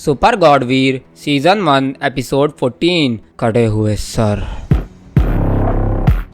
Super गॉडवीर season 1 episode 14 कटे हुए sir.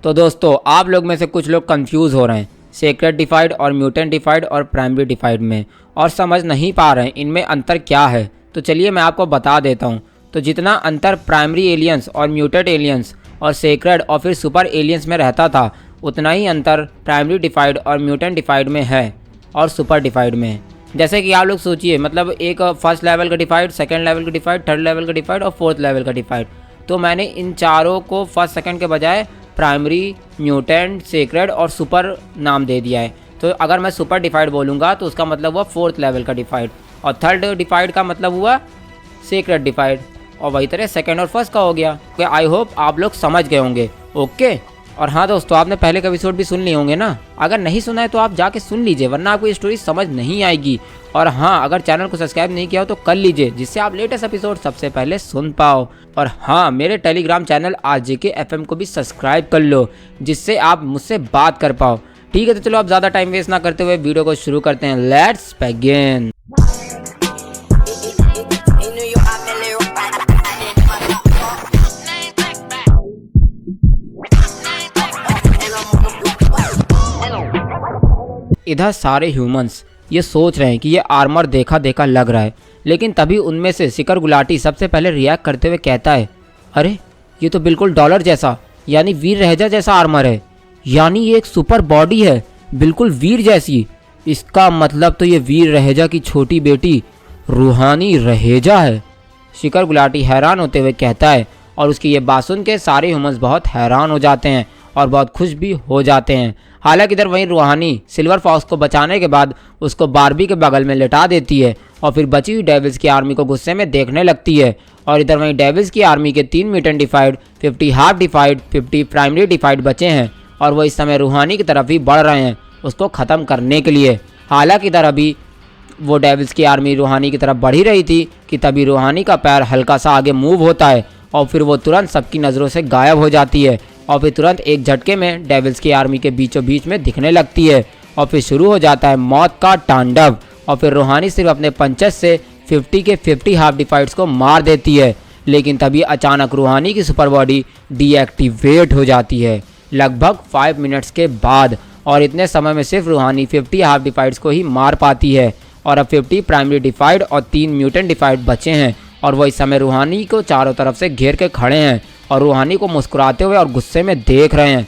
तो दोस्तों, आप लोग में से कुछ लोग कंफ्यूज हो रहे हैं सेक्रेट डिफाइड और म्यूटेंट डिफाइड और प्राइमरी डिफाइड में, और समझ नहीं पा रहे हैं इनमें अंतर क्या है। तो चलिए मैं आपको बता देता हूँ। तो जितना अंतर प्राइमरी एलियंस और म्यूटेंट एलियंस और सेक्रेट और फिर सुपर एलियंस में रहता था, उतना ही अंतर प्राइमरी डिफाइड और म्यूटेंट डिफाइड में है और सुपर डिफाइड में है। जैसे कि आप लोग सोचिए, मतलब एक फर्स्ट लेवल का डिफाइड, सेकंड लेवल का डिफाइड, थर्ड लेवल का डिफाइड और फोर्थ लेवल का डिफाइड। तो मैंने इन चारों को फर्स्ट सेकंड के बजाय प्राइमरी, म्यूटेंट, सेक्रेट और सुपर नाम दे दिया है। तो अगर मैं सुपर डिफाइड बोलूँगा तो उसका मतलब हुआ फोर्थ लेवल का डिफाइड, और थर्ड डिफाइड का मतलब हुआ सेक्रेट डिफाइड, और वही तरह सेकंड और फर्स्ट का हो गया। तो आई होप आप लोग समझ गए होंगे। ओके। और हाँ दोस्तों, आपने पहले का एपिसोड भी सुन लिए होंगे ना। अगर नहीं सुना है तो आप जाके सुन लीजिए, वरना आपको ये स्टोरी समझ नहीं आएगी। और हाँ, अगर चैनल को सब्सक्राइब नहीं किया हो तो कर लीजिए, जिससे आप लेटेस्ट एपिसोड सबसे पहले सुन पाओ। और हाँ, मेरे टेलीग्राम चैनल RJK FM को भी सब्सक्राइब कर लो, जिससे आप मुझसे बात कर पाओ। ठीक है, तो चलो अब ज़्यादा टाइम वेस्ट ना करते हुए वीडियो को शुरू करते हैं। Let's begin. इधर सारे ह्यूमंस ये सोच रहे हैं कि ये आर्मर देखा देखा लग रहा है, लेकिन तभी उनमें से शिकर गुलाटी सबसे पहले रिएक्ट करते हुए कहता है, अरे ये तो बिल्कुल डॉलर जैसा यानी वीर रहेजा जैसा आर्मर है। यानी ये एक सुपर बॉडी है, बिल्कुल वीर जैसी। इसका मतलब तो ये वीर रहेजा की छोटी बेटी रूहानी रहेजा है। शिकर गुलाटी हैरान होते हुए कहता है, और उसकी ये बात सुन के सारे ह्यूमंस बहुत हैरान हो जाते हैं और बहुत खुश भी हो जाते हैं। हालांकि इधर वहीं रूहानी सिल्वर फॉक्स को बचाने के बाद उसको बारबी के बगल में लेटा देती है और फिर बची हुई डेविल्स की आर्मी को गुस्से में देखने लगती है। और इधर वहीं डेविल्स की आर्मी के 3 म्यूटेंट डिफाइड, 50 हाफ डिफाइड, 50 प्राइमरी डिफाइड बचे हैं, और वो इस समय रूहानी की तरफ ही बढ़ रहे हैं उसको ख़त्म करने के लिए। हालांकि इधर अभी वो डेविल्स की आर्मी रूहानी की तरफ बढ़ ही रही थी कि तभी रूहानी का पैर हल्का सा आगे मूव होता है और फिर वो तुरंत सबकी नज़रों से गायब हो जाती है, और फिर तुरंत एक झटके में डेविल्स की आर्मी के बीचों बीच में दिखने लगती है। और फिर शुरू हो जाता है मौत का तांडव, और फिर रूहानी सिर्फ अपने पंचस से 50 के 50 हाफ डिफाइड्स को मार देती है। लेकिन तभी अचानक रूहानी की सुपर बॉडी डीएक्टिवेट हो जाती है लगभग 5 मिनट्स के बाद, और इतने समय में सिर्फ रूहानी 50 हाफ डिफाइड्स को ही मार पाती है। और अब 50 प्राइमरी डिफाइड और 3 म्यूटेंट डिफाइड बचे हैं, और वो इस समय रूहानी को चारों तरफ से घेर के खड़े हैं और रूहानी को मुस्कुराते हुए और गुस्से में देख रहे हैं।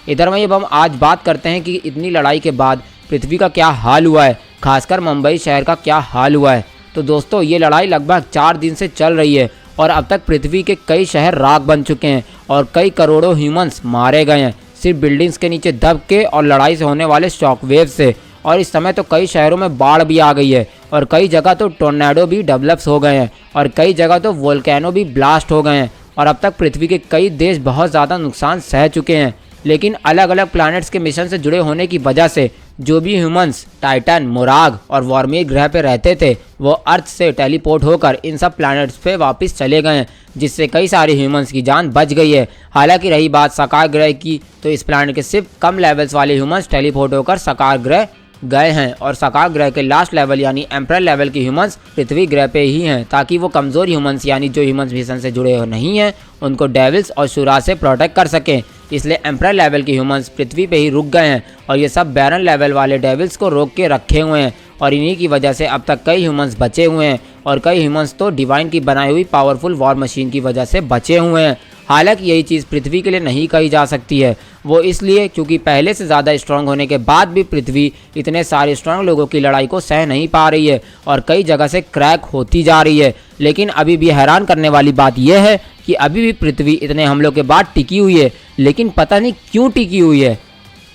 इधर वहीं अब हम आज बात करते हैं कि इतनी लड़ाई के बाद पृथ्वी का क्या हाल हुआ है, खासकर मुंबई शहर का क्या हाल हुआ है। तो दोस्तों, ये लड़ाई लगभग 4 दिन से चल रही है और अब तक पृथ्वी के कई शहर राख बन चुके हैं और कई करोड़ों ह्यूमंस मारे गए हैं सिर्फ बिल्डिंग्स के नीचे दब के और लड़ाई से होने वाले शॉकवेव से। और इस समय तो कई शहरों में बाढ़ भी आ गई है, और कई जगह तो टोर्नेडो भी डेवलप्स हो गए हैं, और कई जगह तो वोल्केनो भी ब्लास्ट हो गए हैं, और अब तक पृथ्वी के कई देश बहुत ज़्यादा नुकसान सह चुके हैं। लेकिन अलग अलग प्लैनेट्स के मिशन से जुड़े होने की वजह से जो भी ह्यूमंस टाइटन, मोराग और वॉर्मियर ग्रह पे रहते थे, वो अर्थ से टेलीपोर्ट होकर इन सब प्लैनेट्स पे वापस चले गए हैं, जिससे कई सारे ह्यूमंस की जान बच गई है। हालांकि रही बात सकार ग्रह की, तो इस प्लैनेट के सिर्फ कम लेवल्स वाले ह्यूमंस टेलीपोर्ट होकर सकार ग्रह गए हैं, और सकार ग्रह के लास्ट लेवल यानी एम्परर लेवल के ह्यूमंस पृथ्वी ग्रह पे ही हैं, ताकि वो कमज़ोर ह्यूमंस यानी जो ह्यूमंस मिशन से जुड़े नहीं हैं उनको डेविल्स और शुरा से प्रोटेक्ट कर सकें। इसलिए एम्परर लेवल के ह्यूमंस पृथ्वी पे ही रुक गए हैं, और ये सब बैरन लेवल वाले डेविल्स को रोक के रखे हुए हैं, और इन्हीं की वजह से अब तक कई ह्यूमंस बचे हुए हैं, और कई ह्यूमंस तो डिवाइन की बनाई हुई पावरफुल वॉर मशीन की वजह से बचे हुए हैं। हालांकि यही चीज़ पृथ्वी के लिए नहीं कही जा सकती है, वो इसलिए क्योंकि पहले से ज़्यादा स्ट्रांग होने के बाद भी पृथ्वी इतने सारे स्ट्रांग लोगों की लड़ाई को सह नहीं पा रही है और कई जगह से क्रैक होती जा रही है। लेकिन अभी भी हैरान करने वाली बात यह है कि अभी भी पृथ्वी इतने हमलों के बाद टिकी हुई है, लेकिन पता नहीं क्यों टिकी हुई है।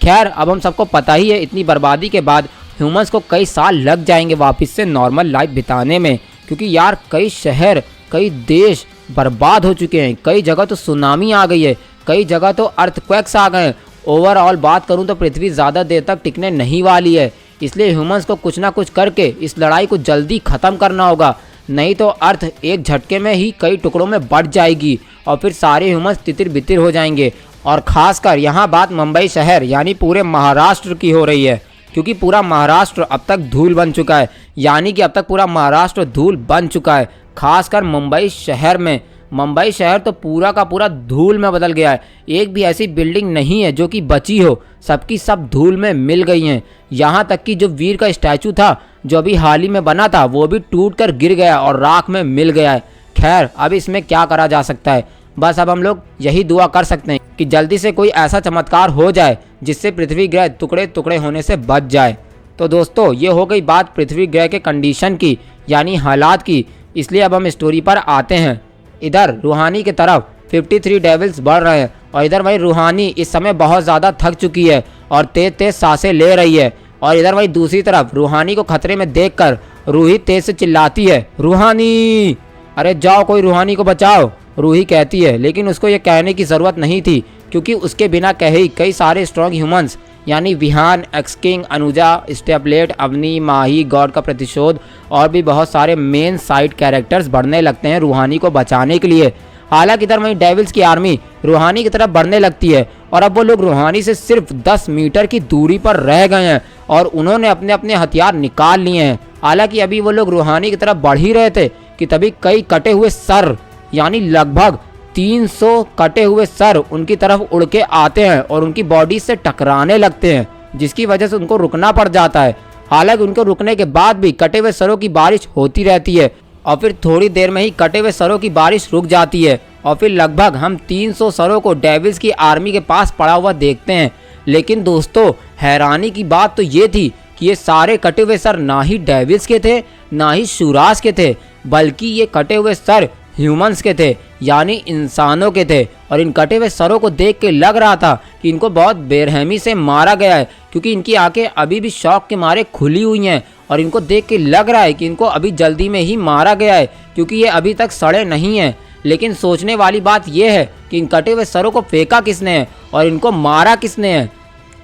खैर, अब हम सबको पता ही है, इतनी बर्बादी के बाद ह्यूमंस को कई साल लग जाएंगे वापस से नॉर्मल लाइफ बिताने में, क्योंकि यार कई शहर, कई देश बर्बाद हो चुके हैं, कई जगह तो सुनामी आ गई है, कई जगह तो अर्थक्वेक्स आ गए हैं। ओवरऑल बात करूं तो पृथ्वी ज़्यादा देर तक टिकने नहीं वाली है, इसलिए ह्यूमंस को कुछ ना कुछ करके इस लड़ाई को जल्दी ख़त्म करना होगा, नहीं तो अर्थ एक झटके में ही कई टुकड़ों में बढ़ जाएगी और फिर सारे ह्यूमंस तितिर बितिर हो जाएंगे। और ख़ासकर यहाँ बात मुंबई शहर यानी पूरे महाराष्ट्र की हो रही है। क्योंकि पूरा महाराष्ट्र अब तक धूल बन चुका है, यानी कि अब तक पूरा महाराष्ट्र धूल बन चुका है। खासकर मुंबई शहर में, मुंबई शहर तो पूरा का पूरा धूल में बदल गया है। एक भी ऐसी बिल्डिंग नहीं है जो कि बची हो, सबकी सब धूल में मिल गई हैं। यहाँ तक कि जो वीर का स्टैचू था जो अभी हाल ही में बना था वो भी टूट कर गिर गया और राख में मिल गया है। खैर अब इसमें क्या करा जा सकता है, बस अब हम लोग यही दुआ कर सकते हैं कि जल्दी से कोई ऐसा चमत्कार हो जाए जिससे पृथ्वी ग्रह टुकड़े टुकड़े होने से बच जाए। तो दोस्तों ये हो गई बात पृथ्वी ग्रह के कंडीशन की, यानी हालात की। इसलिए अब हम स्टोरी पर आते हैं। इधर रूहानी की तरफ 53 डेविल्स बढ़ रहे हैं और इधर वही रूहानी इस समय बहुत ज़्यादा थक चुकी है और तेज तेज सांसें ले रही है। और इधर वही दूसरी तरफ रूहानी को खतरे में देखकर रूही तेज से चिल्लाती है, रूहानी अरे जाओ कोई रूहानी को बचाओ। रूही कहती है, लेकिन उसको ये कहने की ज़रूरत नहीं थी क्योंकि उसके बिना कहे ही कई सारे स्ट्रॉन्ग ह्यूमंस यानी विहान, एक्स किंग, अनुजा, स्टेपलेट, अवनी, माही, गॉड का प्रतिशोध और भी बहुत सारे मेन साइड कैरेक्टर्स बढ़ने लगते हैं रूहानी को बचाने के लिए। हालांकि इधर वहीं डेविल्स की आर्मी रूहानी की तरफ बढ़ने लगती है और अब वो लोग रूहानी से सिर्फ 10 मीटर की दूरी पर रह गए हैं और उन्होंने अपने अपने हथियार निकाल लिए हैं। हालांकि अभी वो लोग रूहानी की तरफ बढ़ ही रहे थे कि तभी कई कटे हुए सर यानी लगभग 300 कटे हुए सर उनकी तरफ उड़ के आते हैं और उनकी बॉडी से टकराने लगते हैं, जिसकी वजह से उनको रुकना पड़ जाता है। हालांकि उनको रुकने के बाद भी कटे हुए सरों की बारिश होती रहती है और फिर थोड़ी देर में ही कटे हुए सरों की बारिश रुक जाती है और फिर लगभग हम 300 सरों को डेविल्स की आर्मी के पास पड़ा हुआ देखते हैं। लेकिन दोस्तों हैरानी की बात तो ये थी कि ये सारे कटे हुए सर ना ही डेविल्स के थे ना ही शूराज के थे, बल्कि ये कटे हुए सर ह्यूमंस के थे यानी इंसानों के थे। और इन कटे हुए सरों को देख के लग रहा था कि इनको बहुत बेरहमी से मारा गया है, क्योंकि इनकी आंखें अभी भी शौक के मारे खुली हुई हैं और इनको देख के लग रहा है कि इनको अभी जल्दी में ही मारा गया है, क्योंकि ये अभी तक सड़े नहीं हैं। लेकिन सोचने वाली बात यह है कि इन कटे हुए सरों को फेंका किसने है और इनको मारा किसने है।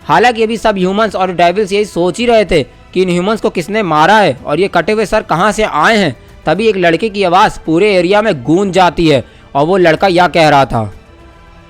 हालांकि अभी सब ह्यूमंस और डेविल्स यही सोच ही रहे थे कि इन ह्यूमंस को किसने मारा है और ये कटे हुए सर कहाँ से आए हैं। तभी एक लड़के की आवाज़ पूरे एरिया में गूंज जाती है और वो लड़का यह कह रहा था,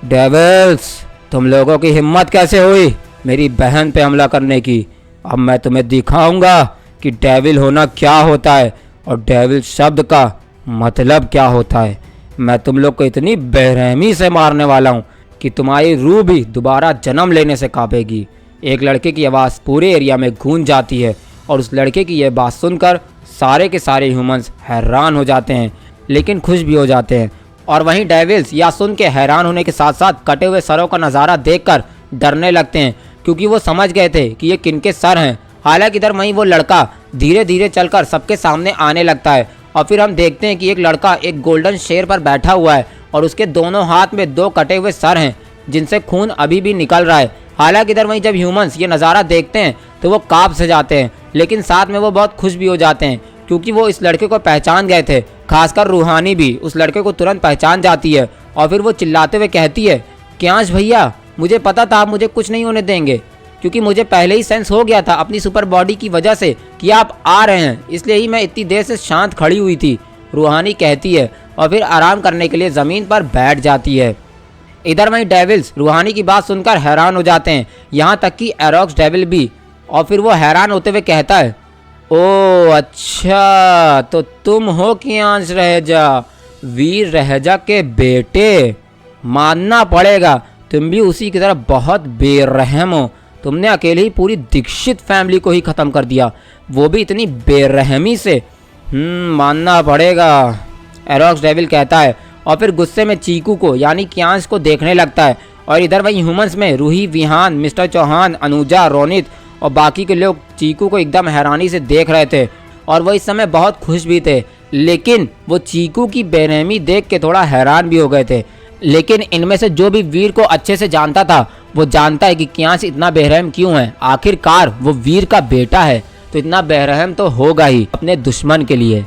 डेविल्स तुम लोगों की हिम्मत कैसे हुई मेरी बहन पे हमला करने की। अब मैं तुम्हें दिखाऊंगा कि डेविल होना क्या होता है और डेविल शब्द का मतलब क्या होता है। मैं तुम लोग को इतनी बेरहमी से मारने वाला हूँ कि तुम्हारी रूह भी दोबारा जन्म लेने से कांपेगी। एक लड़के की आवाज़ पूरे एरिया में गूंज जाती है और उस लड़के की यह बात सुनकर सारे के सारे ह्यूमंस हैरान हो जाते हैं, लेकिन खुश भी हो जाते हैं। और वहीं डेविल्स यह सुन के हैरान होने के साथ साथ कटे हुए सरों का नज़ारा देखकर डरने लगते हैं, क्योंकि वो समझ गए थे कि ये किनके सर हैं। हालांकि इधर वहीं वो लड़का धीरे धीरे चलकर सबके सामने आने लगता है और फिर हम देखते हैं कि एक लड़का एक गोल्डन शेर पर बैठा हुआ है और उसके दोनों हाथ में 2 कटे हुए सर हैं जिनसे खून अभी भी निकल रहा है। हालांकि इधर वहीं जब ह्यूमंस ये नज़ारा देखते हैं तो वो काँप से जाते हैं, लेकिन साथ में वो बहुत खुश भी हो जाते हैं क्योंकि वो इस लड़के को पहचान गए थे। खासकर रूहानी भी उस लड़के को तुरंत पहचान जाती है और फिर वो चिल्लाते हुए कहती है, क्यांश भैया मुझे पता था आप मुझे कुछ नहीं होने देंगे, क्योंकि मुझे पहले ही सेंस हो गया था अपनी सुपर बॉडी की वजह से कि आप आ रहे हैं, इसलिए ही मैं इतनी देर से शांत खड़ी हुई थी। रूहानी कहती है और फिर आराम करने के लिए ज़मीन पर बैठ जाती है। इधर वहीं डेविल्स रूहानी की बात सुनकर हैरान हो जाते हैं, यहाँ तक कि एरोक्स डेविल भी। और फिर वो हैरान होते हुए कहता है, ओ अच्छा तो तुम हो क्यांश रहेजा, वीर रहेजा के बेटे। मानना पड़ेगा तुम भी उसी की तरह बहुत बेरहम हो। तुमने अकेले ही पूरी दीक्षित फैमिली को ही ख़त्म कर दिया, वो भी इतनी बेरहमी से। मानना पड़ेगा, एरोक्स डेविल कहता है और फिर गुस्से में चीकू को यानी क्यांश को देखने लगता है। और इधर वहीं ह्यूमंस में रूही, विहान, मिस्टर चौहान, अनुजा, रोनित और बाकी के लोग चीकू को एकदम हैरानी से देख रहे थे और वो इस समय बहुत खुश भी थे, लेकिन वो चीकू की बेरहमी देख के थोड़ा हैरान भी हो गए थे। लेकिन इनमें से जो भी वीर को अच्छे से जानता था वो जानता है कि क्यांश इतना बेरहम क्यों है। आखिरकार वो वीर का बेटा है तो इतना बेरहम तो होगा ही अपने दुश्मन के लिए।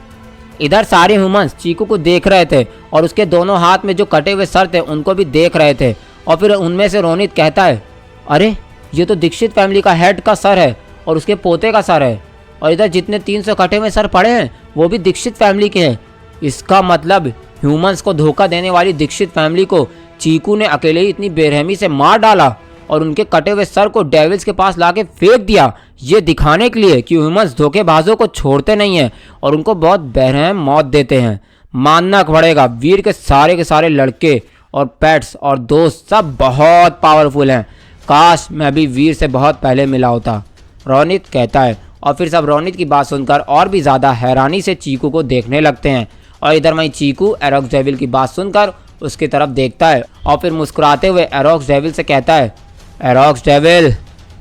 इधर सारे ह्यूमंस चीकू को देख रहे थे और उसके दोनों हाथ में जो कटे हुए सर थे उनको भी देख रहे थे। और फिर उनमें से रोनित कहता है, अरे ये तो दीक्षित फैमिली का हेड का सर है और उसके पोते का सर है, और इधर जितने 300 कटे हुए सर पड़े हैं वो भी दीक्षित फैमिली के हैं। इसका मतलब ह्यूमंस को धोखा देने वाली दीक्षित फैमिली को चीकू ने अकेले ही इतनी बेरहमी से मार डाला और उनके कटे हुए सर को डेविल्स के पास लाके फेंक दिया। ये दिखाने के लिए कि ह्यूमंस धोखेबाजों को छोड़ते नहीं हैं और उनको बहुत बेरहम मौत देते हैं। मानना पड़ेगा वीर के सारे लड़के और पेट्स और दोस्त सब बहुत पावरफुल हैं। काश मैं भी वीर से बहुत पहले मिला होता, रोनित कहता है। और फिर सब रोनित की बात सुनकर और भी ज़्यादा हैरानी से चीकू को देखने लगते हैं। और इधर वहीं चीकू एरोक्स डेविल की बात सुनकर उसकी तरफ देखता है और फिर मुस्कुराते हुए एरोक्स डेविल से कहता है, एरोक्स डेविल,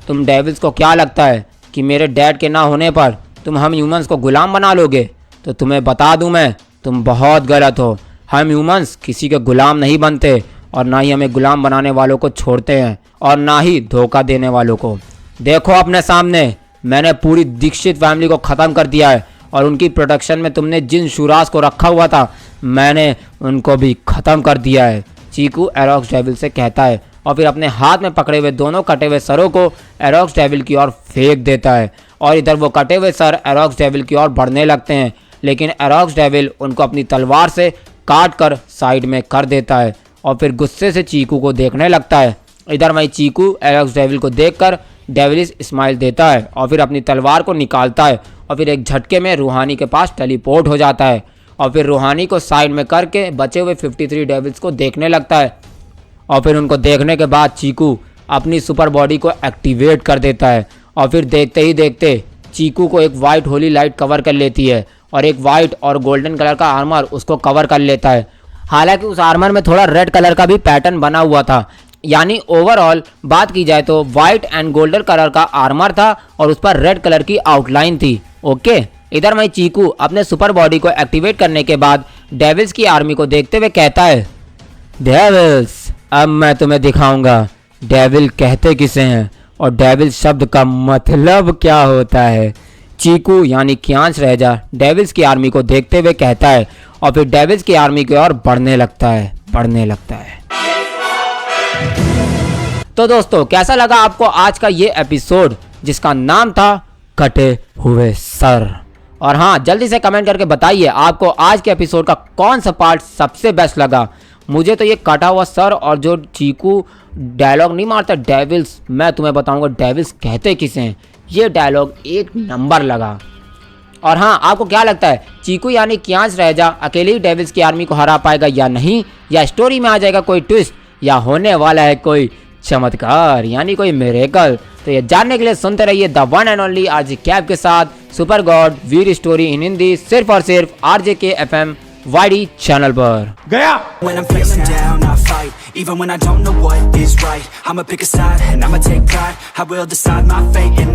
तुम डेविल्स को क्या लगता है कि मेरे डैड के ना होने पर तुम हम ह्यूमंस को गुलाम बना लोगे? तो तुम्हें बता दूं मैं, तुम बहुत गलत हो। हम ह्यूमंस किसी के गुलाम नहीं बनते और ना ही हमें गुलाम बनाने वालों को छोड़ते हैं और ना ही धोखा देने वालों को। देखो अपने सामने, मैंने पूरी दीक्षित फैमिली को ख़त्म कर दिया है और उनकी प्रोटेक्शन में तुमने जिन शुरास को रखा हुआ था मैंने उनको भी ख़त्म कर दिया है, चीकू एरोक्स डेविल से कहता है। और फिर अपने हाथ में पकड़े हुए दोनों कटे हुए सरों को एरोक्स डेविल की ओर फेंक देता है और इधर वो कटे हुए सर एरोक्स डेविल की ओर बढ़ने लगते हैं, लेकिन एरोक्स डेविल उनको अपनी तलवार से काट कर साइड में कर देता है और फिर गुस्से से चीकू को देखने लगता है। इधर वहीं चीकू एरोक्स डेविल को देखकर डेविलिश स्माइल देता है और फिर अपनी तलवार को निकालता है और फिर एक झटके में रूहानी के पास टेलीपोर्ट हो जाता है और फिर रूहानी को साइड में करके बचे हुए 53 डेविल्स को देखने लगता है। और फिर उनको देखने के बाद चीकू अपनी सुपर बॉडी को एक्टिवेट कर देता है और फिर देखते ही देखते चीकू को एक वाइट होली लाइट कवर कर लेती है और एक वाइट और गोल्डन कलर का आर्मर उसको कवर कर लेता है। हालांकि उस आर्मर में थोड़ा रेड कलर का भी पैटर्न बना हुआ था, यानी ओवरऑल बात की जाए तो वाइट एंड गोल्डन कलर का आर्मर था और उस पर रेड कलर की आउटलाइन थी। ओके, इधर वहीं चीकू अपने सुपर बॉडी को एक्टिवेट करने के बाद डेविल्स की आर्मी को देखते हुए कहता है, डेविल्स, अब मैं तुम्हें दिखाऊंगा डेविल कहते किसे हैं और डेविल शब्द का मतलब क्या होता है। चीकू यानी कियांश रेजा डेविल्स की आर्मी को देखते हुए कहता है और फिर डेविल्स की आर्मी की ओर बढ़ने लगता है। तो दोस्तों, कैसा लगा आपको आज का ये एपिसोड जिसका नाम था कटे हुए सर? और हाँ, जल्दी से कमेंट करके बताइए आपको आज के एपिसोड का कौन सा पार्ट सबसे बेस्ट लगा। मुझे तो ये कटा हुआ सर और जो चीकू डायलॉग नहीं मारता डेविल्स, मैं तुम्हें बताऊंगा डेविल्स कहते किसे हैं, ये डायलॉग एक नंबर लगा। और हाँ, आपको क्या लगता है चीकू यानी कियांश रेजा अकेले ही डेविल्स की आर्मी को हरा पाएगा या नहीं, या स्टोरी में आ जाएगा कोई ट्विस्ट, या होने वाला है कोई चमत्कार यानी कोई मिरेकल? तो ये जानने के लिए सुनते रहिए the one and only RJ cap के साथ super God Veer story in Hindi, सिर्फ और सिर्फ RJK FM YD चैनल पर। गया। When I'm feeling down, I fight. Even when I don't know what is right, I'ma pick a side and I'ma take pride. I will decide my fate.